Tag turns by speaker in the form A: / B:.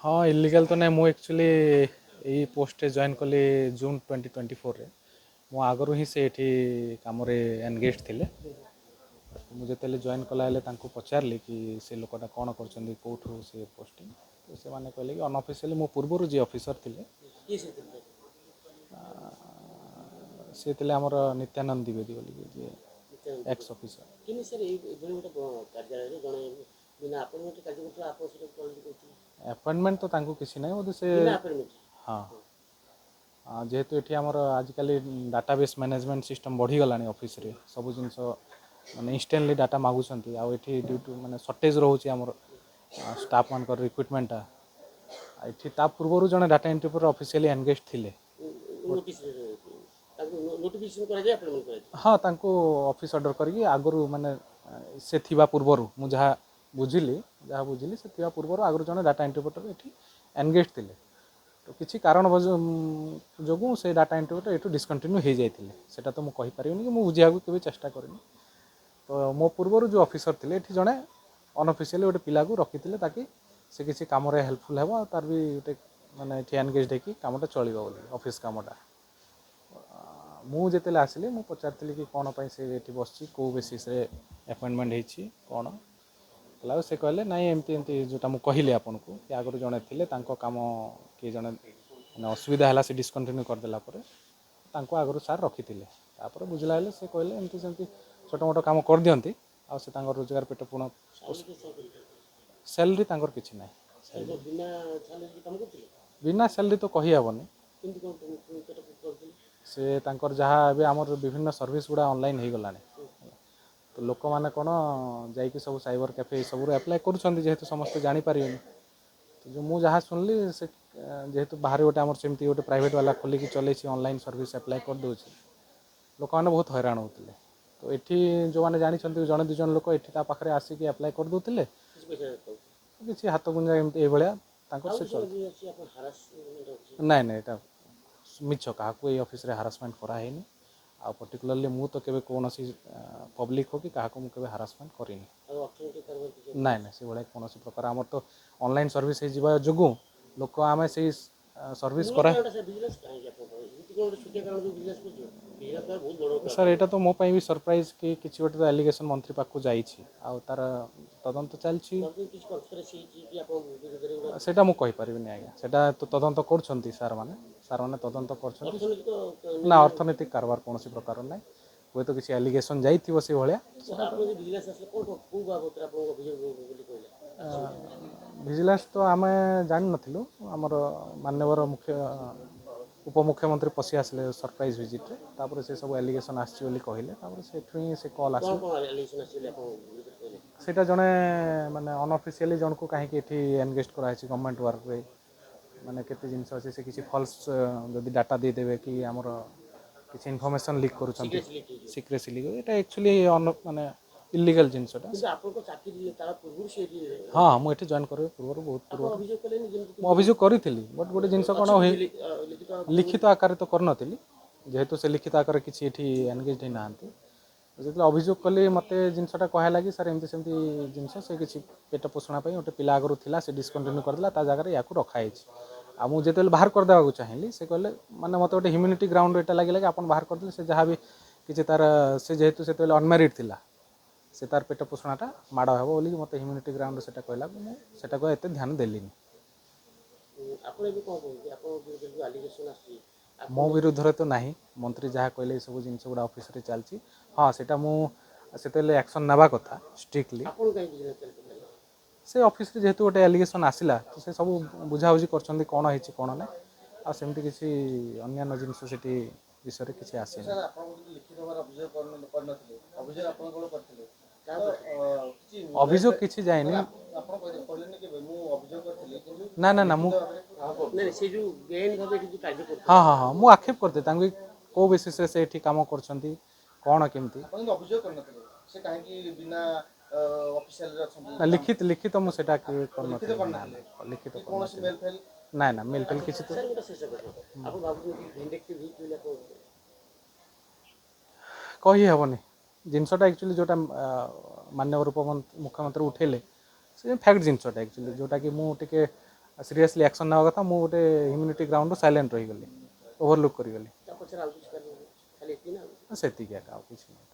A: हाँ इलीगल तो नहीं, मुझे एक्चुअली यही पोस्ट जॉइन कली जून 2024 रे। मु आगु ही से ये कम एनगेज थे। मुझे जॉइन कला पचारि कि से लोकटा कौन कर कौटू से पोस्टिंग, तो से मैंने कहले कि अनअफिशियली मो पूर्वर जी ऑफिसर थे सी आमर नित्यानंद द्विवेदी बोली जी एक्स ऑफिसर। अपॉइंटमेंट तो तांको किसी नहीं बोधे से। हाँ जेहेतु ये आमर आजिकल डाटाबेस मैनेजमेंट सिस्टम बढ़ीगला ऑफिस रे सब जिन माने इंस्टेंटली डाटा मागुंट आउ ये ड्यू टू माने सर्टेज रोचे आमर स्टाफ मान रिक्रुटमेंटा ये पूर्व जड़े डाटा एंट्री पर ऑफिशियली एनगेज थे। हाँ तांको ऑफिस ऑर्डर करके आगु माने से थिबा पूर्वर मु जहाँ बुझिली से थिबा पूर्वर आगु जड़े डाटा एंट्रीपर ये एनगेज थे। तो किसी कारण जो से डाटा एंट्रीपर ये डिस्कंटिन्यू हो जाते सेटा तो मुझे कहीपर कि मुझे बुझा के चेष्टा करनी। तो मो पूर्वर जो ऑफिसर थे ये जड़े अनअफिशियली गोटे पिला को रखी ताकि से किसी कम हेल्पफुल हो तार भी गोटे माने एनगेज होगी कमटा चलो बोली ऑफिस कमटा। मुझे आसिली मुझे पचारि कि कौन से ये बस कौ बेसीस अपॉइंटमेंट होती कौन कला से कहले नाई एमती एमती जोटा मुझे कहली आपन को कि आगुरी जड़े थे कम किए जड़े असुविधा है से डिस्कंटिन्यू करदेला आगुरी सार रखी थे। बुझला से कहले एमती सेमती छोट मोट कम कर दिंती आ रोजगार पेट पूर्ण सैलरी किसी ना बिना सैलरी तो कही हेनी से जहाँ भी आमर विभिन्न सर्विस गुड़ा ऑनलाइन हो गला तो लोक मैंने कौन जाकि सब साइबर कैफे सब एप्लाय करेतु समस्ते जापर। तो जो मुझे जहाँ शुणिली से जेहेतु बाहर गोटे आमर सेमती गोटे प्राइवेट वाला खोलिकी चलई ऑनलाइन सर्विस एप्लाय कर दूँ लोक मैंने बहुत हैरान होते। तो ये जो मैंने जानते जड़े दुई जन लोक ये पाखे आसिक एप्लाय कर दूसरे किसी हाथ गुंजा एमती ये नाई ना मिछ क्या ऑफिस रे हारासमेंट कराई आ पर्टिकुलरली मु तो केबे कौन पब्लिक हो कि क्या मुझे हारासमेंट करें ना ना से भाई कौन प्रकार आमर तो ऑनलाइन सर्विस जो लोक आम से सर्विस करा सर यहाँ तो मोपाई भी सरप्राइज कि किसी गोटे तो एलिगेशन मंत्री पाक जाइए तार तदंत चलती सेटा मु कहि परिबिनी आज्ञा सेटा तो तदंत कर सार मैंने तदंत कर ना अर्थनैतिक कारबार कौन प्रकार ना हुए तो किसी एलिगेशन जाइए से भाया विजिलेंस तो आम जान नथिलु आमर माननीय मुख्य उपमुख्यमंत्री पशि आसिले सरप्राइज विजिट तापर से सब एलिगेशन आसली कहले से कल आस सेटा जड़े माने अनअफिशियली जन को कहीं एनगेज कराई गवर्नमेंट वर्क रे माने केते जिनस अच्छे से किसी फॉल्स जदि डाटा देदेवे कि आमर किसी इनफॉरमेशन लीक कर सिक्रेसी लीक ये एक्चुअली माने इलीगल जिनसटा हाँ मुझे जॉइन कर पूर्व बहुत पूर्व मुझे अभियोग करी बट गोटे जिनस कौन लिखित आकार तो करनी जेहेतु से लिखित आकार किसी एनगेज ना जो अभियोग कली मत जिनसा कहला कि सर एमती सेमती जिनस से किसी पेट पोषण गोटे पिला आगु था से डिस्कंटिन्यू करदेला जगह या रखाई आ मुझे बाहर करदेवा चाहिए से कहले माने मत गोटे ह्यूमिनिटी ग्राउंड यहाँ लगे कि आप बाहर करदे से जहाँ भी किसी तार से जेहेतु से अनमेरिड थिला से तार पेट पोषणटा माड़ हे बोली मत ह्यूमिनिटी ग्राउंड से कहला मुझे एत ध्यान देली मो विरुद्ध तो ना मंत्री जहाँ कहले सब जिन गुड़ा ऑफिस रे चलती हाँ सेटा मुझे एक्शन नवा कथा स्ट्रिक्टली से ऑफिस रे जेहेतु गोटे एलिगेशन आसला तो से सब बुझाबुझी कर कौन है कौन ना आ सेमती किसी अन्य जिनस से विषय किसी आसे अभियोग किसी जाएनि ना ना ना मु हाँ हाँ हाँ मुझे आक्षेप करते कौ बेसीस से कम कर कौन केमती लिखित लिखित मुझे लिखित ना ना मेल फेल किसी तो कही हेनी जिनसटा एक्चुअली जोटा माननीय मुख्यमंत्री उठेले से फैक्ट जिनसटा एक्चुअली जोटा कि मुझे सीरियसली एक्शन ना कथा मु गोटे ह्यूमिनिटी ग्राउंड साइलेंट रही गली ओवरलुक करी गली से किसी नहीं।